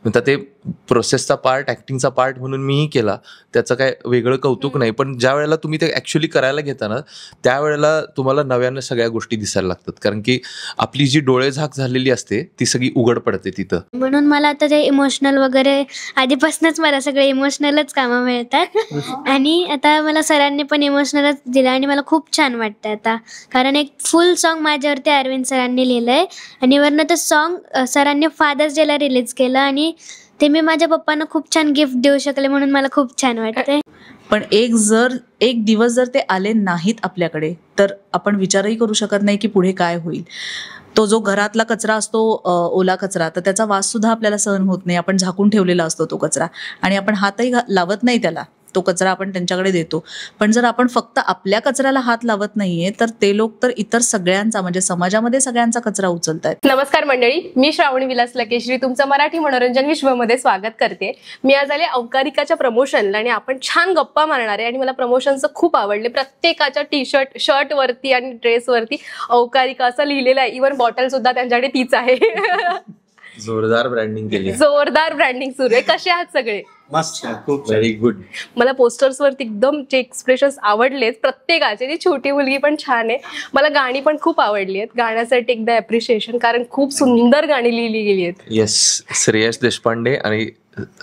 म्हणतात ते प्रोसेसचा part, ऍक्टिंगचा part म्हणून मीही केला, त्याचं काय वेगळं कौतुक नाही. पण ज्या वेळेला तुम्ही ते ऍक्च्युली करायला घेता ना, त्यावेळेला तुम्हाला नव्यानं सगळ्या गोष्टी दिसायला लागतात, कारण की आपली जी डोळेझाक झालेली असते ती सगळी उघड पडते तिथं. म्हणून मला आता ते इमोशनल वगैरे आधीपासूनच मला सगळे इमोशनलच कामं मिळतात आणि आता मला सरांनी पण इमोशनलच दिलं आणि मला खूप छान वाटतं आता, कारण एक फुल सॉन्ग माझ्यावरती अरविंद सरांनी लिहिलंय आणि वरनं ते सॉन्ग सरांनी फादर्स डेला रिलीज केलं आणि ते मी माझ्या पप्पांना खूप छान गिफ्ट देऊ शकले, म्हणून मला खूप छान वाटतंय. पण एक दिवस जर ते आले नाहीत आपल्याकडे तर आपण विचारही करू शकत नाही की पुढे काय होईल. तो जो घरातला कचरा असतो, ओला कचरा, तर त्याचा वास सुद्धा आपल्याला सहन होत नाही. आपण झाकून ठेवलेला असतो तो कचरा आणि आपण हातही लावत नाही त्याला, तो कचरा आपण त्यांच्याकडे देतो. पण जर आपण फक्त आपल्या कचऱ्याला हात लावत नाहीये तर ते लोक तर इतर सगळ्यांचा, म्हणजे समाजामध्ये सगळ्यांचा कचरा उचलतायत. नमस्कार मंडळी, मी श्रावणी विलास लकेश्री तुमचं मराठी मनोरंजन विश्वमध्ये स्वागत करते. मी आज आले अवकारिकाच्या प्रमोशनला आणि आपण छान गप्पा मारणार आहे आणि मला प्रमोशनचं खूप आवडले. प्रत्येकाच्या शर्ट वरती आणि ड्रेसवरती अवकारिका असं लिहिलेलं आहे. इव्हन बॉटल सुद्धा त्यांच्याकडे तीच आहे. जोरदार ब्रँडिंग केली, जोरदार ब्रँडिंग सुरू आहे. कसे आहात सगळे? मस्त, खूप व्हेरी गुड. मला पोस्टर्स वरती एकदम जे एक्सप्रेशन्स आवडलेत प्रत्येकाचे. ती छोटी मुलगी पण छान आहे. मला गाणी पण खूप आवडली आहेत. गाण्यासाठी एकदा अप्रिशिएशन, कारण खूप सुंदर गाणी लिहिली गेली आहेत. येस, श्रेयस देशपांडे आणि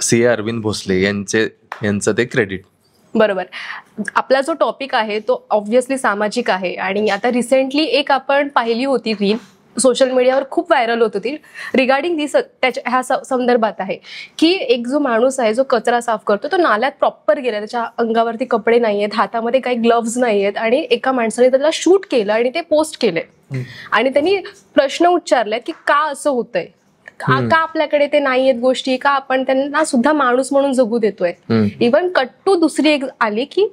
सी अरविंद भोसले यांचं ते क्रेडिट. बरोबर. आपला जो टॉपिक आहे तो ऑब्व्हियसली सामाजिक आहे आणि आता रिसेंटली एक आपण पाहिली होती रील, सोशल मीडियावर खूप व्हायरल होत होती रिगार्डिंग दिस. ह्या संदर्भात आहे की एक जो माणूस आहे जो कचरा साफ करतो तो नाल्यात प्रॉपर गेला, त्याच्या अंगावरती कपडे नाही आहेत, हातामध्ये काही ग्लव्ज नाही आहेत आणि एका माणसाने त्याला शूट केलं आणि ते पोस्ट केलंय आणि त्यांनी प्रश्न उच्चारले की का असं होतंय, का आपल्याकडे ते नाही आहेत गोष्टी, का आपण त्यांना सुद्धा माणूस म्हणून जगू देतोय. इव्हन कट्टू दुसरी एक आली की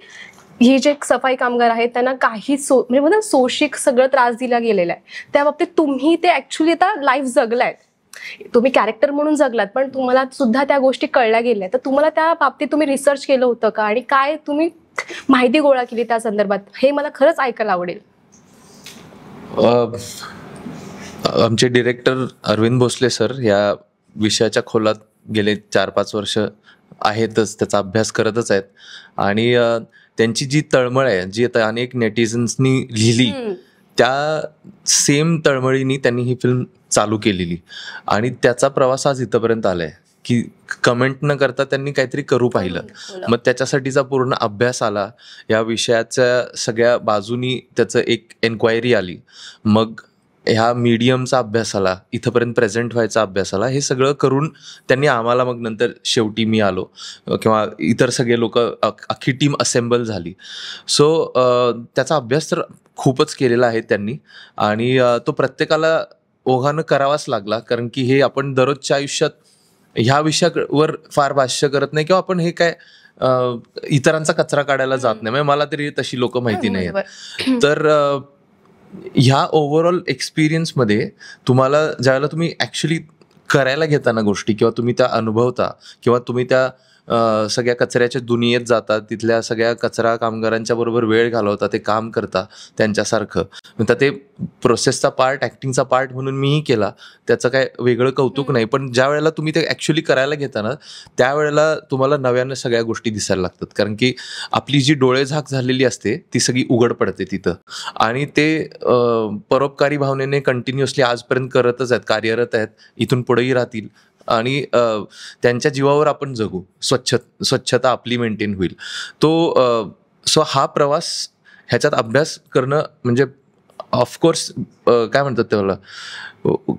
ही जे सफाई कामगार आहेत त्यांना काही म्हणजे सोशिक सगळं त्रास दिला गेलेला आहे. त्या बाबतीत तुम्ही ते ऍक्च्युली आता लाईफ जगलायत, तुम्ही कॅरेक्टर म्हणून जगलात, पण तुम्हाला सुद्धा त्या गोष्टी कळल्या गेल्या. तर तुम्हाला त्या बाबतीत तुम्ही रिसर्च केलं होतं का आणि काय तुम्ही माहिती गोळा केली त्या संदर्भात, हे मला खरंच ऐकायला आवडेल. आमचे डिरेक्टर अरविंद भोसले सर या विषयाच्या खोलात गेले 4-5 वर्ष आहेतच, त्याचा अभ्यास करतच आहेत आणि त्यांची जी तळमळ आहे, जी आता अनेक नेटिझन्सनी लिहिली, त्या सेम तळमळीनी त्यांनी ही फिल्म चालू केलेली आणि त्याचा प्रवास आज इथंपर्यंत आलाय की कमेंट न करता त्यांनी काहीतरी करू पाहिलं. मग त्याच्यासाठीचा पूर्ण अभ्यास आला, या विषयाच्या सगळ्या बाजूनी त्याचं एक एन्क्वायरी आली, मग ह्या मीडियमचा अभ्यास आला, इथंपर्यंत प्रेझेंट व्हायचा अभ्यास आला. हे सगळं करून त्यांनी आम्हाला, मग नंतर शेवटी मी आलो किंवा इतर सगळे लोक, अख्खी टीम असेंबल झाली. सो त्याचा अभ्यास तर खूपच केलेला आहे त्यांनी आणि तो प्रत्येकाला ओघानं करावाच लागला, कारण की हे आपण दररोजच्या आयुष्यात ह्या विषयावर फार भाष्य करत नाही किंवा आपण हे काय इतरांचा कचरा काढायला जात नाही. म्हणजे मला तरी तशी लोक माहिती नाही आहेत. तर ह्या ओव्हरऑल एक्सपिरियन्समध्ये तुम्हाला ज्यावेळेला तुम्ही ॲक्च्युली करायला घेताना गोष्टी किंवा तुम्ही त्या अनुभवता किंवा तुम्ही त्या सगळ्या कचऱ्याच्या दुनियेत जाता, तिथल्या सगळ्या कचरा कामगारांच्या बरोबर वेळ घालवता, ते काम करता त्यांच्यासारखं, म्हणतात ते प्रोसेसचा पार्ट, ऍक्टिंगचा पार्ट म्हणून मीही केला, त्याचं काय वेगळं कौतुक नाही. पण ज्या वेळेला तुम्ही ते ऍक्च्युली करायला घेता ना, त्यावेळेला तुम्हाला नव्यानं सगळ्या गोष्टी दिसायला लागतात, कारण की आपली जी डोळेझाक झालेली असते ती सगळी उघड पडते तिथं आणि ते परोपकारी भावनेने कंटिन्युअसली आजपर्यंत करतच आहेत, कार्यरत आहेत, इथून पुढेही राहतील आणि त्यांच्या जीवावर आपण जगू, स्वच्छता आपली मेंटेन होईल. सो हा प्रवास, ह्याच्यात अभ्यास करणं म्हणजे ऑफकोर्स काय म्हणतात त्याला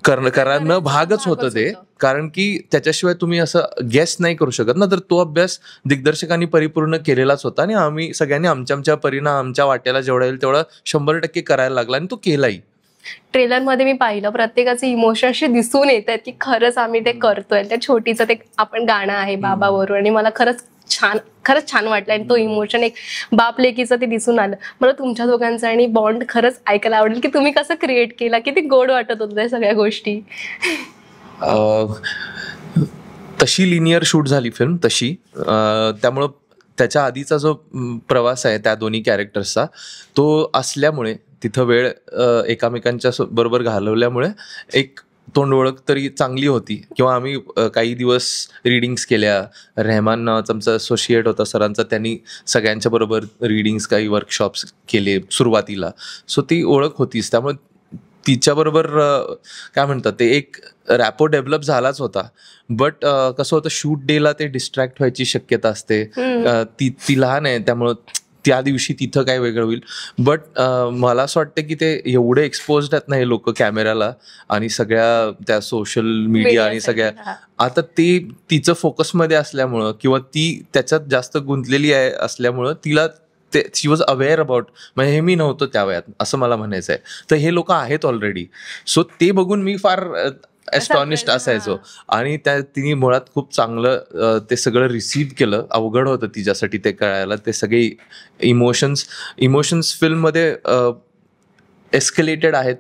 करणं भागच होतं ते, कारण की त्याच्याशिवाय तुम्ही असं गेस नाही करू शकत ना. तर तो अभ्यास दिग्दर्शकांनी परिपूर्ण केलेलाच होता आणि आम्ही सगळ्यांनी आमच्या परीनं आमच्या वाट्याला जेवढा येईल तेवढा 100% करायला लागला आणि तो केलाही. ट्रेलरमध्ये मी पाहिलं प्रत्येकाचे इमोशन्स दिसून येत आहेत की खरंच आम्ही ते करतोय. त्या छोटीचं ते आपण गाणं आहे बाबावरून आणि मला खरंच छान वाटलं आणि तो इमोशन एक बाप लेकीचं ते दिसून आलं. मला तुमच्या दोघांचा आणि बॉन्ड खरंच ऐकायला आवडेल की तुम्ही कसं क्रिएट केला, किती गोड वाटत होतं त्या सगळ्या गोष्टी. तशी लिनियर शूट झाली फिल्म तशी, त्यामुळं त्याच्या आधीचा जो प्रवास आहे त्या दोन्ही कॅरेक्टर्सचा तो असल्यामुळे, तिथं वेळ एकामेकांच्या बरोबर घालवल्यामुळे एक तोंड ओळख तरी चांगली होती, किंवा आम्ही काही दिवस रिडिंग्स केल्या. रेहमान नावाचा आमचा असोसिएट होता सरांचा, त्यांनी सगळ्यांच्या बरोबर रिडिंग्स, काही वर्कशॉप्स केले सुरुवातीला. सो ती ओळख होतीच, त्यामुळे तिच्याबरोबर काय म्हणतात ते एक रॅपो डेव्हलप झालाच होता. बट कसं होतं, शूट डेला ते डिस्ट्रॅक्ट व्हायची शक्यता असते. ती लहान आहे, त्यामुळं त्या दिवशी तिथं काय वेगळं होईल. बट मला असं वाटतं की ते एवढे एक्सपोज्ड आहेत ना हे लोक कॅमेराला आणि सगळ्या त्या सोशल मीडिया आणि सगळ्या, आता ते तिचं फोकसमध्ये असल्यामुळं किंवा ती त्याच्यात जास्त गुंतलेली आहे असल्यामुळं तिला ते शी वॉज अवेअर अबाउट, म्हणजे हे मी नव्हतो त्या वयात, असं मला म्हणायचं आहे. तर हे लोक आहेत ऑलरेडी. सो ते बघून मी फार ॲस्टॉनिश्ड असायचो. आणि तिने मुळात खूप चांगलं ते सगळं रिसीव्ह केलं. अवघड होतं तिच्यासाठी ते कळायला. ते सगळे इमोशन्स फिल्ममध्ये एस्केलेटेड आहेत,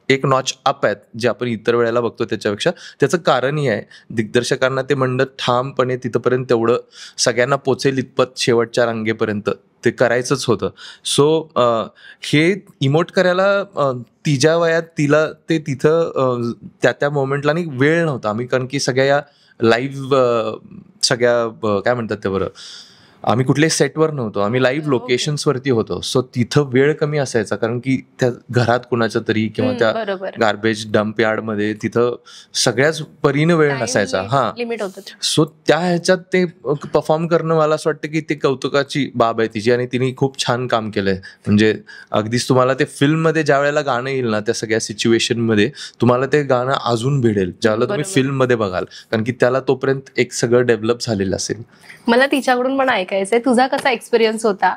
एक नॉच अप आहेत, जे आपण इतर वेळेला बघतो त्याच्यापेक्षा. त्याचं कारणही आहे, दिग्दर्शकांना ते म्हणणं ठामपणे तिथंपर्यंत तेवढं सगळ्यांना पोचेल इतपत शेवटच्या रांगेपर्यंत ते करायचंच होतं. सो हे इमोट करायला तिच्या वयात तिला ते तिथं त्या मोमेंटला नाही वेळ नव्हता. आम्ही कारण की सगळ्या या लाईव्ह सगळ्या काय म्हणतात ते बरं, आम्ही कुठल्याही सेटवर नव्हतो, आम्ही लाईव्ह लोकेशन्सवरती होतो. सो तिथं वेळ कमी असायचा, कारण की त्या घरात कुणाच्या तरी किंवा त्या गार्बेज डम्प यार्डमध्ये तिथं सगळ्याच परीनं वेळ नसायचा. लिमिट होतं. सो त्या ह्याच्यात ते परफॉर्म करणं, मला असं वाटतं की ते कौतुकाची बाब आहे तिची, आणि तिने खूप छान काम केलंय. म्हणजे अगदीच तुम्हाला ते फिल्ममध्ये ज्या वेळेला गाणं येईल ना, त्या सगळ्या सिच्युएशनमध्ये तुम्हाला ते गाणं अजून भिडेल ज्यावेळेला तुम्ही फिल्ममध्ये बघाल, कारण की त्याला तोपर्यंत एक सगळं डेव्हलप झालेलं असेल. मला तिच्याकडून पण ऐकायचंय, तुझा कसा एक्सपिरियन्स होता?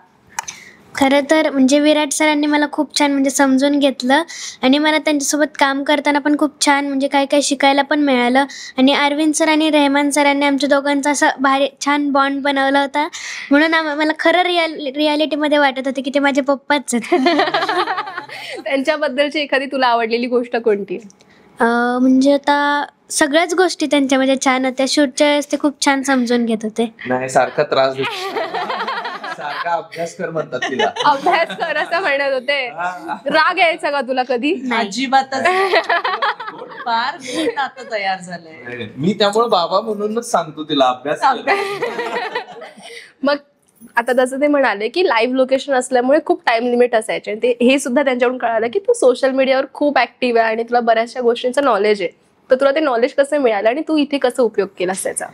खरं तर म्हणजे विराट सरांनी मला खूप छान म्हणजे समजून घेतलं, आणि मला त्यांच्यासोबत काम करताना पण खूप छान म्हणजे काय काय शिकायला पण मिळालं. आणि अरविंद सर आणि रेहमान सरांनी आमच्या दोघांचा असा भारी छान बॉन्ड बनवला होता, म्हणून मला खरं रियालिटीमध्ये वाटत होते की ते माझे पप्पाच आहेत. त्यांच्याबद्दलची एखादी तुला आवडलेली गोष्ट कोणती? म्हणजे आता सगळ्याच गोष्टी त्यांच्या म्हणजे छान होत्या. शूटच्या वेळेस ते खूप छान समजून घेत होते. नाही, सारखा त्रास सारखा अभ्यास कर म्हणतात तिला. अभ्यास कर असं म्हणत होते. राग यायचा का तुला कधी? अजिबातच. फार गोड नातं तयार झालंय. मी त्यामुळे बाबा म्हणूनच सांगतो तिला अभ्यास. मग आता जसं ते म्हणाले की लाईव्ह लोकेशन असल्यामुळे खूप टाइम लिमिट असायचे, ते हे सुद्धा त्यांच्याकडून कळालं की तू सोशल मीडियावर खूप ऍक्टिव्ह आहे आणि तुला बऱ्याचशा गोष्टींचं नॉलेज आहे. तर तुला ते नॉलेज कसं मिळालं आणि तू इथे कसं उपयोग केलास त्याचा?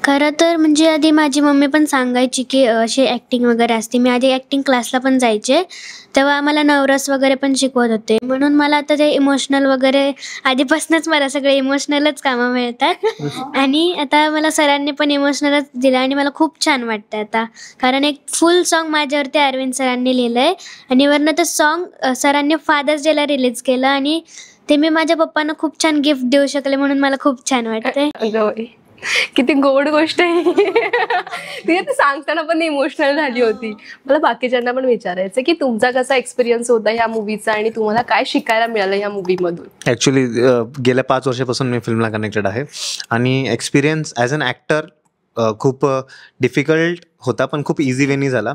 खरं तर म्हणजे आधी माझी मम्मी पण सांगायची की अशी ॲक्टिंग वगैरे असते. मी आधी ॲक्टिंग क्लासला पण जायचे, तेव्हा आम्हाला नवरस वगैरे पण शिकवत होते. म्हणून मला आता ते इमोशनल वगैरे आधीपासूनच मला सगळे इमोशनलच कामं मिळतात. आणि आता मला सरांनी पण इमोशनलच दिलं आणि मला खूप छान वाटतं आता, कारण एक फुल सॉन्ग माझ्यावरती अरविंद सरांनी लिहिलं आहे. आणि वरनं ते सॉन्ग सरांनी फादर्स डेला रिलीज केलं, आणि ते मी माझ्या पप्पांना खूप छान गिफ्ट देऊ शकले, म्हणून मला खूप छान वाटतंय. किती गोड गोष्ट आहे. ती सांगताना पण इमोशनल झाली होती. मला बाकीच्यांना पण विचारायचं की तुमचा कसा एक्सपिरियन्स होता ह्या मूवीचा आणि तुम्हाला काय शिकायला मिळालं ह्या मूवीमधून? ॲक्च्युली गेल्या 5 वर्षापासून मी फिल्मला कनेक्टेड आहे, आणि एक्सपिरियन्स ॲज अन ॲक्टर खूप डिफिकल्ट होता, पण खूप इझी वेनी झाला.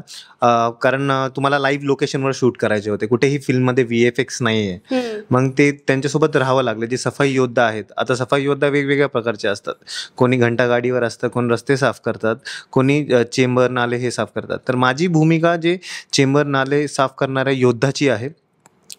कारण तुम्हाला लाईव्ह लोकेशनवर शूट करायचे होते, कुठेही फिल्ममध्ये VFX नाही आहे. मग ते त्यांच्यासोबत राहावं लागलं. जे सफाई योद्धा आहेत, आता सफाई योद्धा वेगवेगळ्या प्रकारचे असतात. कोणी घंटागाडीवर असतं, कोणी रस्ते साफ करतात, कोणी चेंबर नाले हे साफ करतात. तर माझी भूमिका जे चेंबर नाले साफ करणाऱ्या योद्धाची आहे,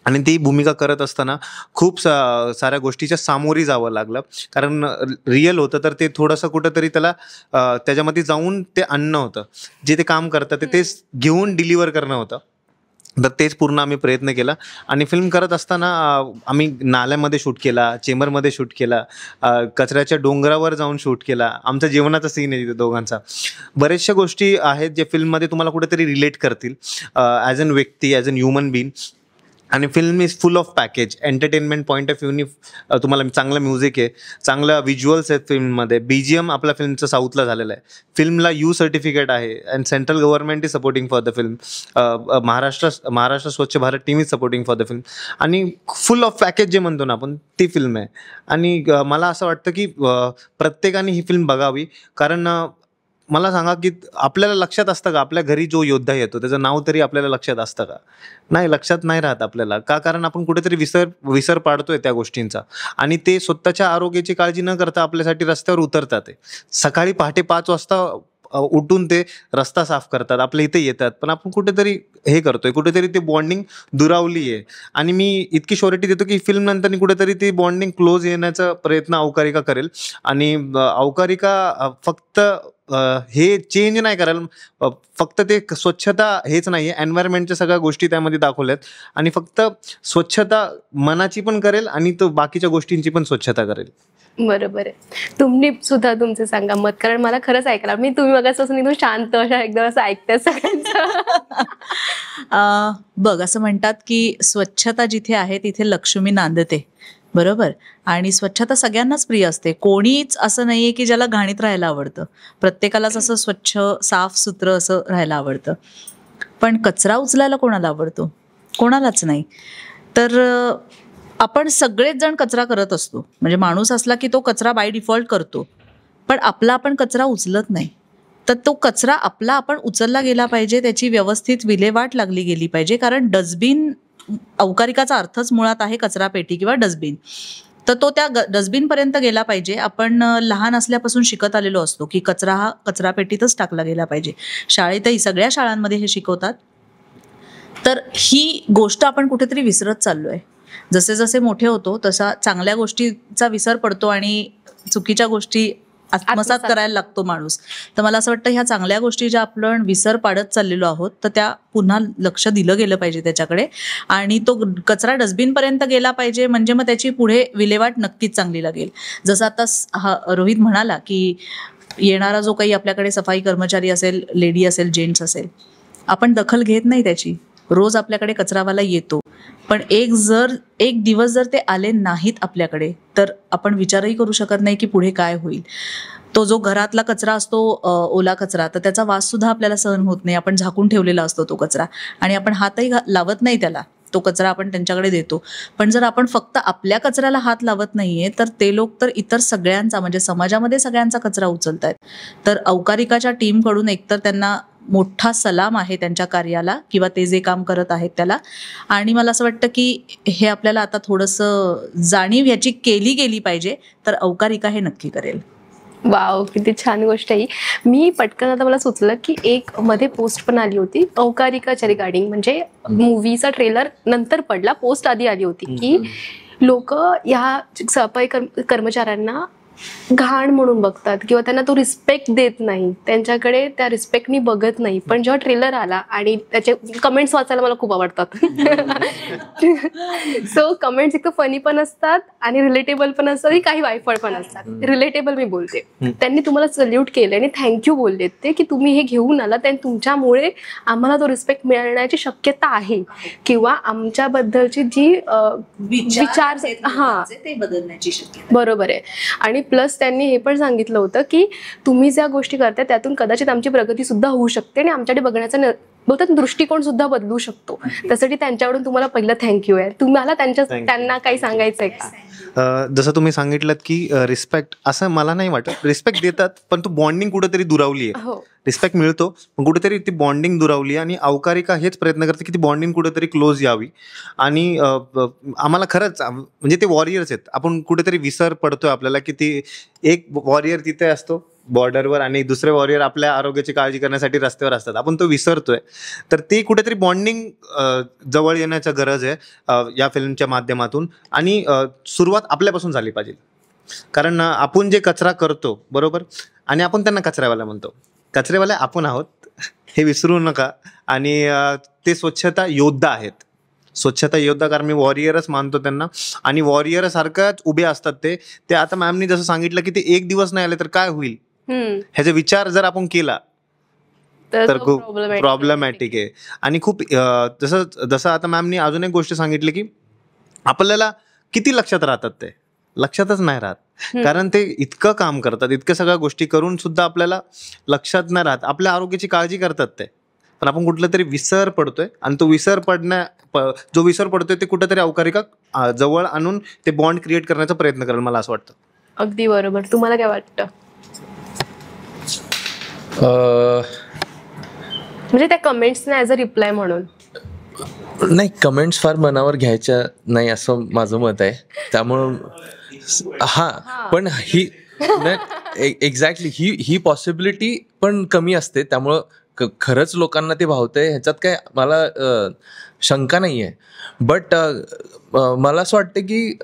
आणि ती भूमिका करत असताना खूप साऱ्या गोष्टीच्या सामोरी जावं लागलं. कारण रिअल होतं, तर ते थोडंसं कुठंतरी त्याला त्याच्यामध्ये जाऊन ते आणणं होतं. जे ते काम करतं तेच घेऊन डिलिव्हर करणं होतं. तर तेच पूर्ण आम्ही प्रयत्न केला. आणि फिल्म करत असताना आम्ही नाल्यामध्ये शूट केला, चेंबरमध्ये शूट केला, कचऱ्याच्या डोंगरावर जाऊन शूट केला. आमचा जेवणाचा सीन आहे तिथे दोघांचा. बऱ्याचशा गोष्टी आहेत जे फिल्ममध्ये तुम्हाला कुठेतरी रिलेट करतील ॲज अन व्यक्ती, ॲज अन ह्युमन बीइंग. आणि film is full of package. Entertainment point of व्ह्यूनी तुम्हाला चांगलं म्युझिक आहे, चांगलं व्हिज्युअल्स आहेत फिल्ममध्ये. BGM आपल्या फिल्मचं साऊथला झालेलं आहे. फिल्मला U सर्टिफिकेट आहे, and central government is supporting for the film. Maharashtra Swachh Bharat team is supporting for the film. आणि फुल ऑफ पॅकेज जे म्हणतो ना आपण, ती फिल्म आहे. आणि मला असं वाटतं की प्रत्येकाने ही फिल्म बघावी, कारण मला सांगा की आपल्याला लक्षात असतं का आपल्या घरी जो योद्धा येतो त्याचं नाव तरी आपल्याला लक्षात असतं का? नाही, लक्षात नाही राहत आपल्याला. का? कारण आपण कुठेतरी विसर पाडतोय त्या गोष्टींचा. आणि ते स्वतःच्या आरोग्याची काळजी न करता आपल्यासाठी रस्त्यावर उतरतात. ते सकाळी पहाटे 5 वाजता उठून ते रस्ता साफ करतात, आपल्या इथे येतात. पण आपण कुठेतरी हे करतोय, कुठेतरी ते बॉन्डिंग दुरावली आहे. आणि मी इतकी श्योरिटी देतो की फिल्म नंतर कुठेतरी ती बॉन्डिंग क्लोज येण्याचा प्रयत्न अवकारिका करेल. आणि अवकारिका फक्त हे चेंज नाही कराल, फक्त ते स्वच्छता हेच नाही आहे, एन्व्हायरमेंटच्या सगळ्या गोष्टी त्यामध्ये दाखवल्यात. आणि फक्त स्वच्छता मनाची पण करेल आणि तो बाकीच्या गोष्टींची पण स्वच्छता करेल. बरोबर आहे. तुम्ही सुद्धा तुमचे सांगा मत, कारण मला खरंच ऐकायला तुम्ही मगापासून एकदम शांत अशा एकदम असं ऐकताय सगळ्यांचं. बघ, असं म्हणतात की स्वच्छता जिथे आहे तिथे लक्ष्मी नांदते, बरोबर. आणि स्वच्छता सगळ्यांनाच प्रिय असते. कोणीच असं नाहीये की ज्याला घाणीत राहायला आवडतं. प्रत्येकालाच असं स्वच्छ साफ सुथरं असं राहायला आवडतं. पण कचरा उचलायला कोणाला आवडतो? कोणालाच नाही. तर आपण सगळेच जण कचरा करत असतो. म्हणजे माणूस असला की तो कचरा बाय डिफॉल्ट करतो, पण आपला आपण कचरा उचलत नाही. तर तो कचरा आपला आपण उचलला गेला पाहिजे, त्याची व्यवस्थित विल्हेवाट लागली गेली पाहिजे. कारण डस्टबिन, अवकारिकाचा अर्थच मुळात आहे कचरा पेटी किंवा डस्टबिन. तर तो त्या डस्टबिनपर्यंत गेला पाहिजे. आपण लहान असल्यापासून शिकत आलेलो असतो की कचरा हा कचरा पेटीतच टाकला गेला पाहिजे. शाळेतही सगळ्या शाळांमध्ये हे शिकवतात. तर ही गोष्ट आपण कुठेतरी विसरत चाललोय. जसे जसे मोठे होतो तसा चांगल्या गोष्टीचा विसर पडतो आणि चुकीच्या गोष्टी आत्मसात करायला लागतो माणूस. तर मला असं वाटतं ह्या चांगल्या गोष्टी ज्या आपण विसर पाडत चाललेलो आहोत तर त्या पुन्हा लक्ष दिलं गेलं पाहिजे त्याच्याकडे. आणि तो कचरा डस्टबिनपर्यंत गेला पाहिजे, म्हणजे मग त्याची पुढे विल्हेवाट नक्कीच चांगली लागेल. जसं आता रोहित म्हणाला की येणारा जो काही आपल्याकडे सफाई कर्मचारी असेल, लेडी असेल, जेंट्स असेल, आपण दखल घेत नाही त्याची. रोज आपल्याकडे कचरावाला येतो, पण एक दिवस जर ते आले नाहीत आपल्याकडे तर आपण विचारही करू शकत नाही की पुढे काय होईल. तो जो घरातला कचरा असतो, ओला कचरा, तर त्याचा वास सुद्धा आपल्याला सहन होत नाही. आपण झाकून ठेवलेला असतो तो कचरा आणि आपण हातही लावत नाही त्याला. तो कचरा आपण त्यांच्याकडे देतो. पण जर आपण फक्त आपल्या कचऱ्याला हात लावत नाहीये तर ते लोक तर इतर सगळ्यांचा, म्हणजे समाजामध्ये सगळ्यांचा कचरा उचलतायत. तर अवकारिकाच्या टीमकडून एकतर त्यांना मोठा सलाम आहे त्यांच्या कार्याला किंवा ते जे काम करत आहेत त्याला. आणि मला असं वाटतं की हे आपल्याला आता थोडंसं जाणीव ह्याची केली गेली पाहिजे, तर अवकारिका हे नक्की करेल. वाव, किती छान गोष्ट आहे. मी पटकन आता मला सुचलं की एक मध्ये पोस्ट पण आली होती अवकारिकाच्या रिगार्डिंग, म्हणजे मूवीचा ट्रेलर नंतर पडला, पोस्ट आधी आली होती की लोक ह्या सफाई कर्मचाऱ्यांना घाण म्हणून बघतात किंवा त्यांना तो रिस्पेक्ट देत नाही, त्यांच्याकडे त्या रिस्पेक्टनी बघत नाही. पण जेव्हा ट्रेलर आला आणि त्याचे कमेंट्स वाचायला मला खूप आवडतात. सो कमेंट्स इतकं फनी पण असतात आणि रिलेटेबल पण असतात आणि काही वायफळ पण असतात. रिलेटेबल मी बोलते, त्यांनी तुम्हाला सल्यूट केलं आणि थँक्यू बोललेत ते की तुम्ही हे घेऊन आलात आणि तुमच्यामुळे आम्हाला तो रिस्पेक्ट मिळण्याची शक्यता आहे किंवा आमच्याबद्दलची जी विचार ते बदलण्याची शक्यता. बरोबर आहे. आणि प्लस त्यांनी हे पण सांगितलं होतं की तुम्ही ज्या गोष्टी करताय त्यातून कदाचित आमची प्रगती सुद्धा होऊ शकते आणि आमच्याकडे बघण्याचा बोलतात दृष्टिकोन सुद्धा बदलू शकतो. त्यासाठी त्यांच्याकडून तुम्हाला पहिलं थँक्यू आहे. तुम्हाला त्यांना काही सांगायचंय का? जसं तुम्ही सांगितलं की रिस्पेक्ट, असं मला नाही वाटत. रिस्पेक्ट देतात पण तो बॉन्डिंग कुठेतरी दुरावली आहे. रिस्पेक्ट मिळतो पण कुठेतरी ती बॉन्डिंग दुरावली आहे आणि अवकारिका हेच प्रयत्न करते की ती बॉन्डिंग कुठेतरी क्लोज यावी. आणि आम्हाला खरंच म्हणजे ते वॉरियर्स आहेत, आपण कुठेतरी विसर पडतोय आपल्याला की ती एक वॉरियर तिथे असतो बॉर्डरवर आणि दुसरे वॉरियर आपल्या आरोग्याची काळजी करण्यासाठी रस्त्यावर असतात, आपण तो विसरतोय. तर ती कुठेतरी बॉन्डिंग जवळ येण्याची गरज आहे या फिल्मच्या माध्यमातून. आणि सुरुवात आपल्यापासून झाली पाहिजे. कारण आपण जे कचरा करतो, बरोबर, आणि आपण त्यांना कचऱ्यावाला म्हणतो, कचरेवाले आपण आहोत हे विसरू नका. आणि ते स्वच्छता योद्धा आहेत, स्वच्छता योद्धा, कारण मी वॉरियरच मानतो त्यांना. आणि वॉरियर सारखंच उभे असतात ते. आता मॅमनी जसं सांगितलं की ते एक दिवस नाही आले तर काय होईल, ह्याचा विचार जर आपण केला तर खूप प्रॉब्लेमॅटिक आहे. आणि खूप जसं आता मॅमनी अजून एक गोष्ट सांगितली की आपल्याला किती लक्षात राहतात, ते लक्षातच नाही राहत. कारण ते इतकं काम करतात, इतक्या सगळ्या गोष्टी करून सुद्धा आपल्याला लक्षात नाही राहत. आपल्या आरोग्याची काळजी करतात ते, पण आपण कुठलं तरी विसर पडतोय. आणि तो जो विसर पडतोय ते कुठेतरी अवकारिका जवळ आणून ते बॉन्ड क्रिएट करण्याचा प्रयत्न करेल, मला असं वाटतं. अगदी बरोबर. तुम्हाला काय वाटतं? म्हणजे त्या कमेंट्सना ॲज अ रिप्लाय म्हणून. नाही, कमेंट्स फार मनावर घ्यायच्या नाही असं माझं मत आहे. त्यामुळं पण ही एक्झॅक्टली ही पॉसिबिलिटी पण कमी असते. त्यामुळं खरंच लोकांना ते भावतंय ह्याच्यात काय मला शंका नाही आहे. बट मला असं वाटतं की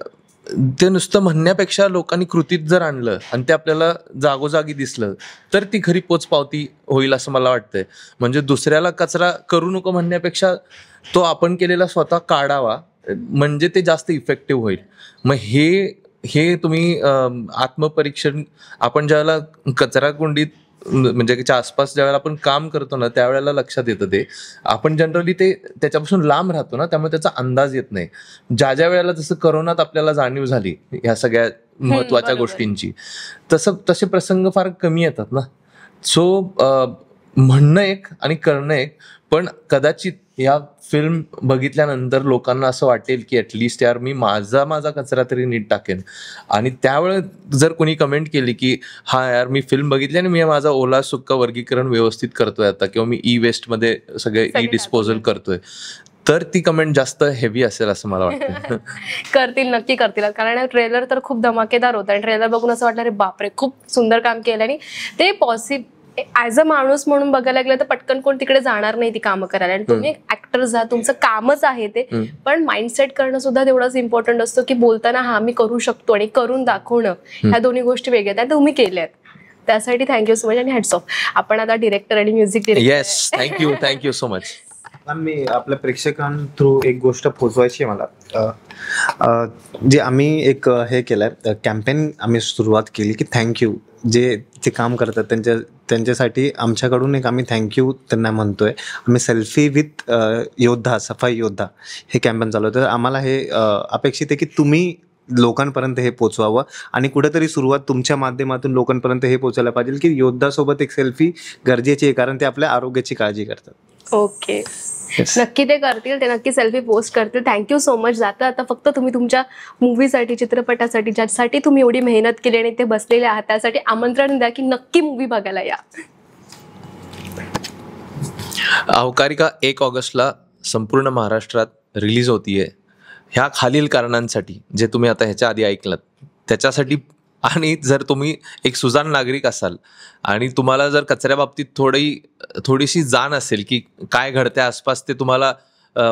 ते नुसतं म्हणण्यापेक्षा लोकांनी कृतीत जर आणलं आणि ते आपल्याला जागोजागी दिसलं तर ती खरी पोचपावती होईल असं मला वाटतंय. म्हणजे दुसऱ्याला कचरा करू नको म्हणण्यापेक्षा तो आपण केलेला स्वतः काढावा, म्हणजे ते जास्त इफेक्टिव्ह होईल. मग हे तुम्ही आत्मपरीक्षण आपण ज्यावेळेला कचरा कुंडीत म्हणजे त्याच्या आसपास ज्यावेळेला आपण काम करतो ना त्यावेळेला लक्षात येतं. ते आपण जनरली ते त्याच्यापासून लांब राहतो ना, त्यामुळे त्याचा अंदाज येत नाही. ज्या वेळेला जसं करोनात आपल्याला जाणीव झाली ह्या सगळ्या महत्वाच्या गोष्टींची, तसे प्रसंग फार कमी येतात ना. सो म्हणणं एक आणि करणं एक. पण कदाचित या फिल्म बघितल्यानंतर लोकांना असं वाटेल की ॲटलिस्ट यार मी माझा कचरा तरी नीट टाकेन. आणि त्यावेळेस जर कोणी कमेंट केली की हा यार मी फिल्म बघितली आणि मी माझा ओला सुक्का वर्गीकरण व्यवस्थित करतोय आता, किंवा मी ई वेस्टमध्ये सगळे ई डिस्पोजल करतोय, तर ती कमेंट जास्त हेवी असेल असं मला वाटतं. करतील, नक्की करतील. कारण ट्रेलर तर खूप धमाकेदार होता आणि ट्रेलर बघून असं वाटलं अरे बापरे खूप सुंदर काम केलं. आणि ते ॲज अ माणूस म्हणून बघायला गेलं तर पटकन कोण तिकडे जाणार नाही ती कामं करायला. आणि तुम्ही एक ऍक्टर्स आहात, तुमचं कामच आहे ते. पण माइंडसेट करणं सुद्धा तेवढंच इम्पॉर्टंट असतं की बोलताना हा मी करू शकतो आणि करून दाखवणं, ह्या दोन्ही गोष्टी वेगळ्या आहेत. तुम्ही केल्यात त्यासाठी थँक्यू सो मच आणि हॅट्स ऑफ. आपण आता डिरेक्टर आणि music director. Yes, thank you so much. मी आपल्या प्रेक्षकां थ्रू एक गोष्ट पोचवायची आहे मला. जे आम्ही एक हे केलंय कॅम्पेन आम्ही सुरुवात केली की थँक्यू जे काम करतात त्यांच्यासाठी आमच्याकडून एक आम्ही थँक्यू त्यांना म्हणतोय. आम्ही सेल्फी विथ योद्धा, सफाई योद्धा हे कॅम्पेन चालवतो. तर आम्हाला हे अपेक्षित आहे की तुम्ही लोकांपर्यंत हे पोचवावं आणि कुठेतरी सुरुवात तुमच्या माध्यमातून लोकांपर्यंत हे पोचायला पाहिजे की योद्धासोबत एक सेल्फी गरजेची आहे, कारण ते आपल्या आरोग्याची काळजी करतात. ओके, नक्की ते करतील, ते नक्की सेल्फी पोस्ट करतील. Thank you so much. आता फक्त तुम्ही तुमच्या मूवीसाठी, चित्रपटासाठी, ज्यासाठी तुम्ही एवढी मेहनत केली आणि ते बसलेले आहात त्यासाठी आमंत्रण द्या की नक्की मूवी बघायला या. अवकारिका 1 ऑगस्टला संपूर्ण महाराष्ट्रात रिलीज होतीये. ह्या खालील कारणांसाठी जे तुम्ही आता ह्याच्या आधी ऐकलात त्याच्यासाठी. आणि जर तुम्ही एक सुजाण नागरिक असाल आणि तुम्हाला जर कचऱ्या बाबतीत थोडीशी जाण असेल की काय घडते आसपास, ते तुम्हाला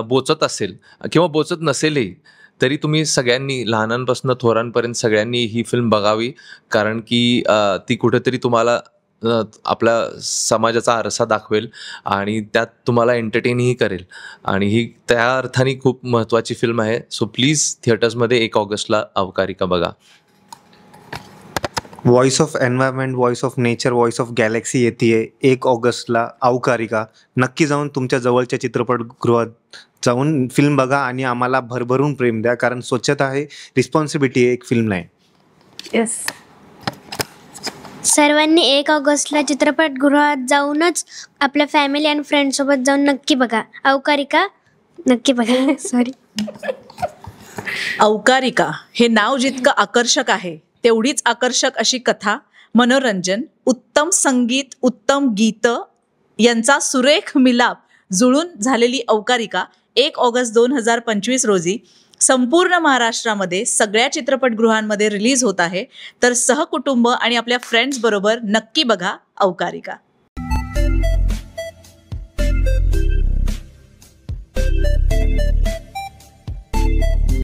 बोचत असेल किंवा बोचत नसेलही, तरी तुम्ही सगळ्यांनी लहानांपासून थोरांपर्यंत सगळ्यांनी ही फिल्म बघावी. कारण की ती कुठेतरी तुम्हाला आपल्या समाजाचा आरसा दाखवेल आणि त्यात तुम्हाला एंटरटेनही करेल. आणि ही त्या अर्थाने खूप महत्त्वाची फिल्म आहे. सो प्लीज थिएटर्समध्ये 1 ऑगस्टला अवकारिका बघा. Voice of environment, voice of nature, voice of Galaxy येते 1 ऑगस्टला अवकारिका. नक्की जाऊन तुमच्या जवळच्या चित्रपटगृहात जाऊन फिल्म बघा आणि आम्हाला भरभरून प्रेम द्या, कारण स्वच्छता आहे, रिस्पॉन्सिबिलिटी आहे एक फिल्म नाही. येस, सर्वांनी 1 ऑगस्टला चित्रपटगृहात जाऊनच आपल्या फॅमिली आणि फ्रेंड सोबत जाऊन नक्की बघा अवकारिका. नक्की बघा. सॉरी, अवकारिका हे नाव जितकं आकर्षक आहे तेवढीच आकर्षक अशी कथा, मनोरंजन, उत्तम संगीत, उत्तम गीत यांचा सुरेख मिलाप जुळून झालेली अवकारिका 1 ऑगस्ट 2025 रोजी संपूर्ण महाराष्ट्रामध्ये सगळ्या चित्रपटगृहांमध्ये रिलीज होत आहे. तर सहकुटुंब आणि आपल्या फ्रेंड्स बरोबर नक्की बघा अवकारिका.